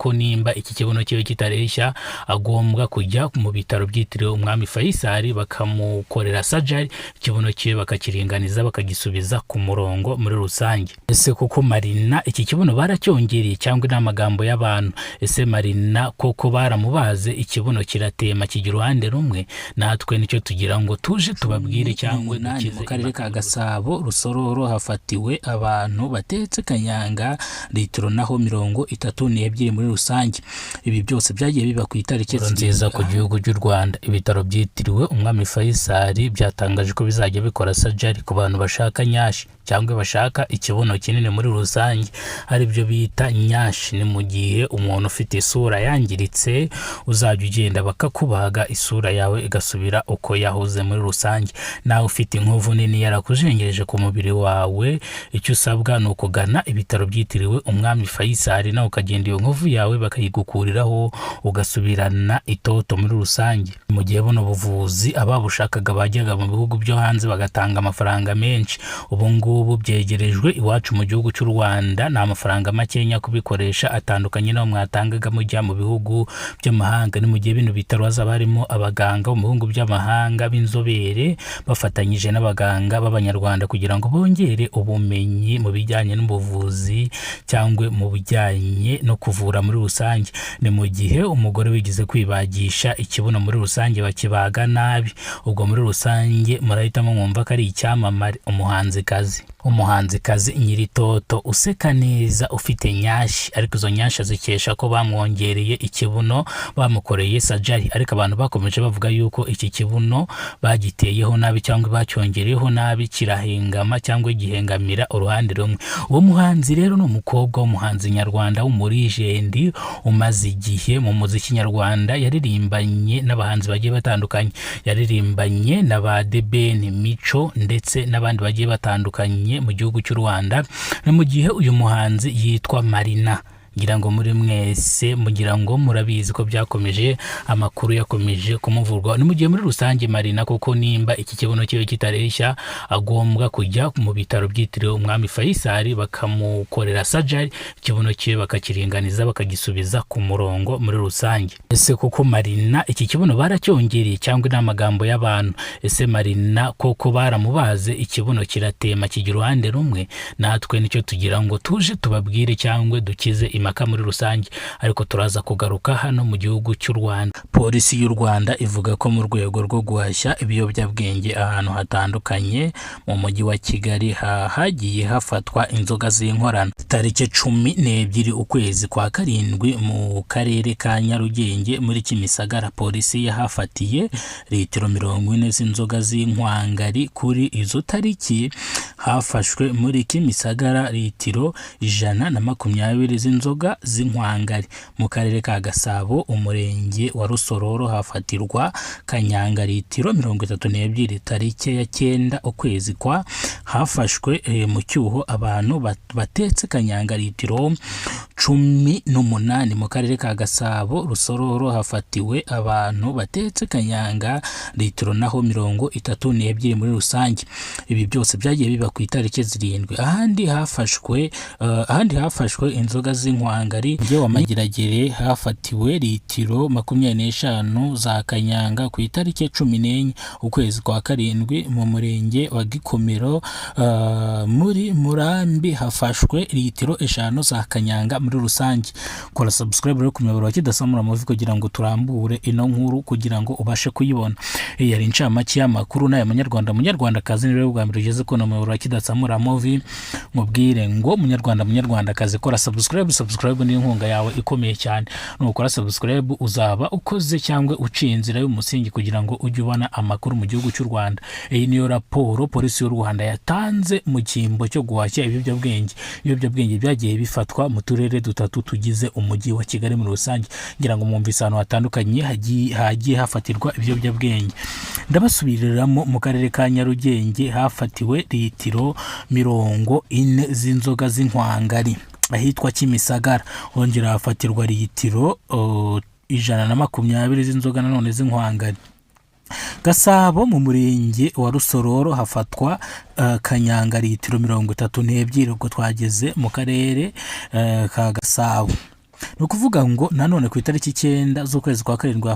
koko nimba iki kibuno kiwe kitareshya agombwa kujya mu bitaro byitiriwe umwami Faisal bakamukorera surgery, ikibuno kiwe bakakiringaniza bakagisubiza ku murongo muri rusange. Ese koko Marina iki kibuno baracyongereye cyangwa n'amagambo y'abantu? Ese Marina koko baramubaze ikibuno kiratema kigira uruhande rumwe? Natwe nicyo tugira ngo tuje tubabwire cyangwa dukize. Mu karere ka Gasabo Rusororo hafatiwe abantu batetse kanyanga litiro naho 32 muri rusange. Ibi byose byagiye biba ku itariki nziza ku gihugu cy'u Rwanda. Ibitaro byitiriwe umwami Faisal byatangaje ko bizajya bikora surgery ku bantu bashaka nyashi cyangwa bashaka ikibuno kinini muri rusange, ari byo bita nyashi. Ni mu gihe umuntu ufite isura yangiritse uzajya ugenda bakakubaga isura yawe igasubira uko yahoze muri rusange. Nawe ufite inkovu nini yarakujengereje ku mubiri wawe, icyo usabwa ni ukugana ibitaro byitiriwe umwami Faisal nawe ukagenda iyo nkovu yawe bakayigukuriraho ugasubirana itoto muri rusange. Mu gihe buno buvuzi ababushakaga bajyaga mu bihugu byo hanze bagatanga amafaranga menshi, ubu byegerejwe iwacu mu gihugu cy'u Rwanda. Nta mafaranga makenya kubikoresha atandukanye naho mwatangaga mujya mu bihugu by'amahanga. Ni mu gihe bino bitaro hazaba harimo abaganga mu bihugu by'amahanga b'inzobere bafatanyije n'abaganga b'abanyarwanda kugira ngo bongere ubumenyi mu bijyanye n'ubuvuzi cyangwa mu bijyanye no kuvura muri rusange. Ni mu gihe umugore wigize kwibagisha ikibuno muri rusange bakibaga nabi, ubwo muri rusange murahitamo mwumva ko ari icyamamare, umuhanzikazi Nyiritoto useka neza ufite nyashi, ariko izo nyashi zikesha ko bamwongereye ikibuno bamukoreye surgery. Ariko abantu bakomeje bavuga yuko iki kibuno bagiteyeho nabi cyangwa bacyongereyeho nabi, kirahengama cyangwa gihengamira uruhande rumwe. Uwo muhanzi rero ni umukobwa w'umuhanzi nyarwanda w'umurijendi umaze igihe mu muziki nyarwanda. Yaririmbanye n'abahanzi bagiye batandukanye, yaririmbanye na ba The Ben, Mico ndetse n'abandi bagiye batandukanye mu gihugu cy'u Rwanda. Ni mu gihe uyu muhanzi yitwa Marina. Ngira ngo muri mwese mugira ngo murabizi ko byakomeje, amakuru yakomeje kumuvurwa. Ni mu gihe muri rusange Marina koko nimba iki kibuno kiwe kitareshya agombwa kujya mu bitaro byitiriwe umwami Faisal bakamukorera surgery, ikibuno kiwe bakakiringaniza bakagisubiza ku murongo muri rusange. Ese koko Marina iki kibuno baracyongereye cyangwa n'amagambo y'abantu? Ese Marina koko baramubaze ikibuno kiratema kigira uruhande rumwe? Natwe nicyo tugira ngo tuje tubabwire cyangwa dukize impaka muri rusange. Ariko turaza kugaruka hano mu gihugu cy'u Rwanda. Polisi y'u Rwanda ivuga ko mu rwego rwo guhashya ibiyobyabwenge ahantu hatandukanye mu mujyi wa Kigali hagiye hafatwa inzoga z'inkorano. Tariki 12 ukwezi kwa karindwi mu karere ka Nyarugenge muri Kimisagara, polisi yahafatiye litiro 40 z'inzoga z'inkwangari. Kuri izo tariki hafashwe muri Kimisagara litiro 120 z'inzoga z'inkwangari. Mu karere ka Gasabo umurenge wa Rusororo hafatirwa kanyanga litiro 32. Tariki ya 9 ukwezi kwa hafashwe mu cyuho abantu batetse kanyanga litiro 18. Mu karere ka Gasabo Rusororo hafatiwe abantu batetse kanyanga litiro naho 32 muri rusange. Ibi byose byagiye biba ku itariki 7. Ahandi hafashwe inzoga z'inkwangari wa Magiragere hafatiwe litiro 25 za kanyanga ku itariki 14 ukwezi kwa karindwi mu murenge wa Gikomero. Muri Murambi hafashwe litiro 5 za kanyanga muri rusange. Kora subscribe rero ku muyoboro wa Kidasamura Movie kugira ngo turambure ino nkuru kugira ngo ubashe kuyibona. Yari incamake y'amakuru n'aya munyarwandakazi rero bwa mbere ugeze ko no muyoboro wa Kidasamura Movie. Mubwire ngo munyarwandakazi kora subscribe ni inkunga yawe ikomeye cyane. Nukora subscribe uzaba ukoze cyangwa uciye inzira y'umusingi kugira ngo ujye ubona amakuru mu gihugu cy'u Rwanda. Iyi niyo raporo polisi y'u Rwanda yatanze mu cyimbo cyo guhashya ibiyobyabwenge byagiye bifatwa mu turere dutatu tugize umujyi wa Kigali muri rusange. Ngira ngo mwumvise ahantu hatandukanye hagiye hafatirwa ibiyobyabwenge. Ndabasubiriramo mu karere ka Nyarugenge hafatiwe litiro 40 z'inzoga z'inkwangari. Ahitwa Kimisagara hongera hafatirwa litiro 120 z'inzoga nanone z'inkwangari. Gasabo mu murenge wa Rusororo hafatwa kanyanga litiro 32. Ubwo twageze mu karere ka Gasabo. ni ukuvuga ngo nanone ku itariki 9 z'ukwezi kwa karindwi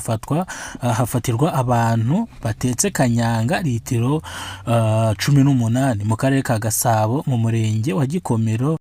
hafatirwa abantu batetse kanyanga litiro 18 mu karere ka Gasabo mu murenge wa Gikomero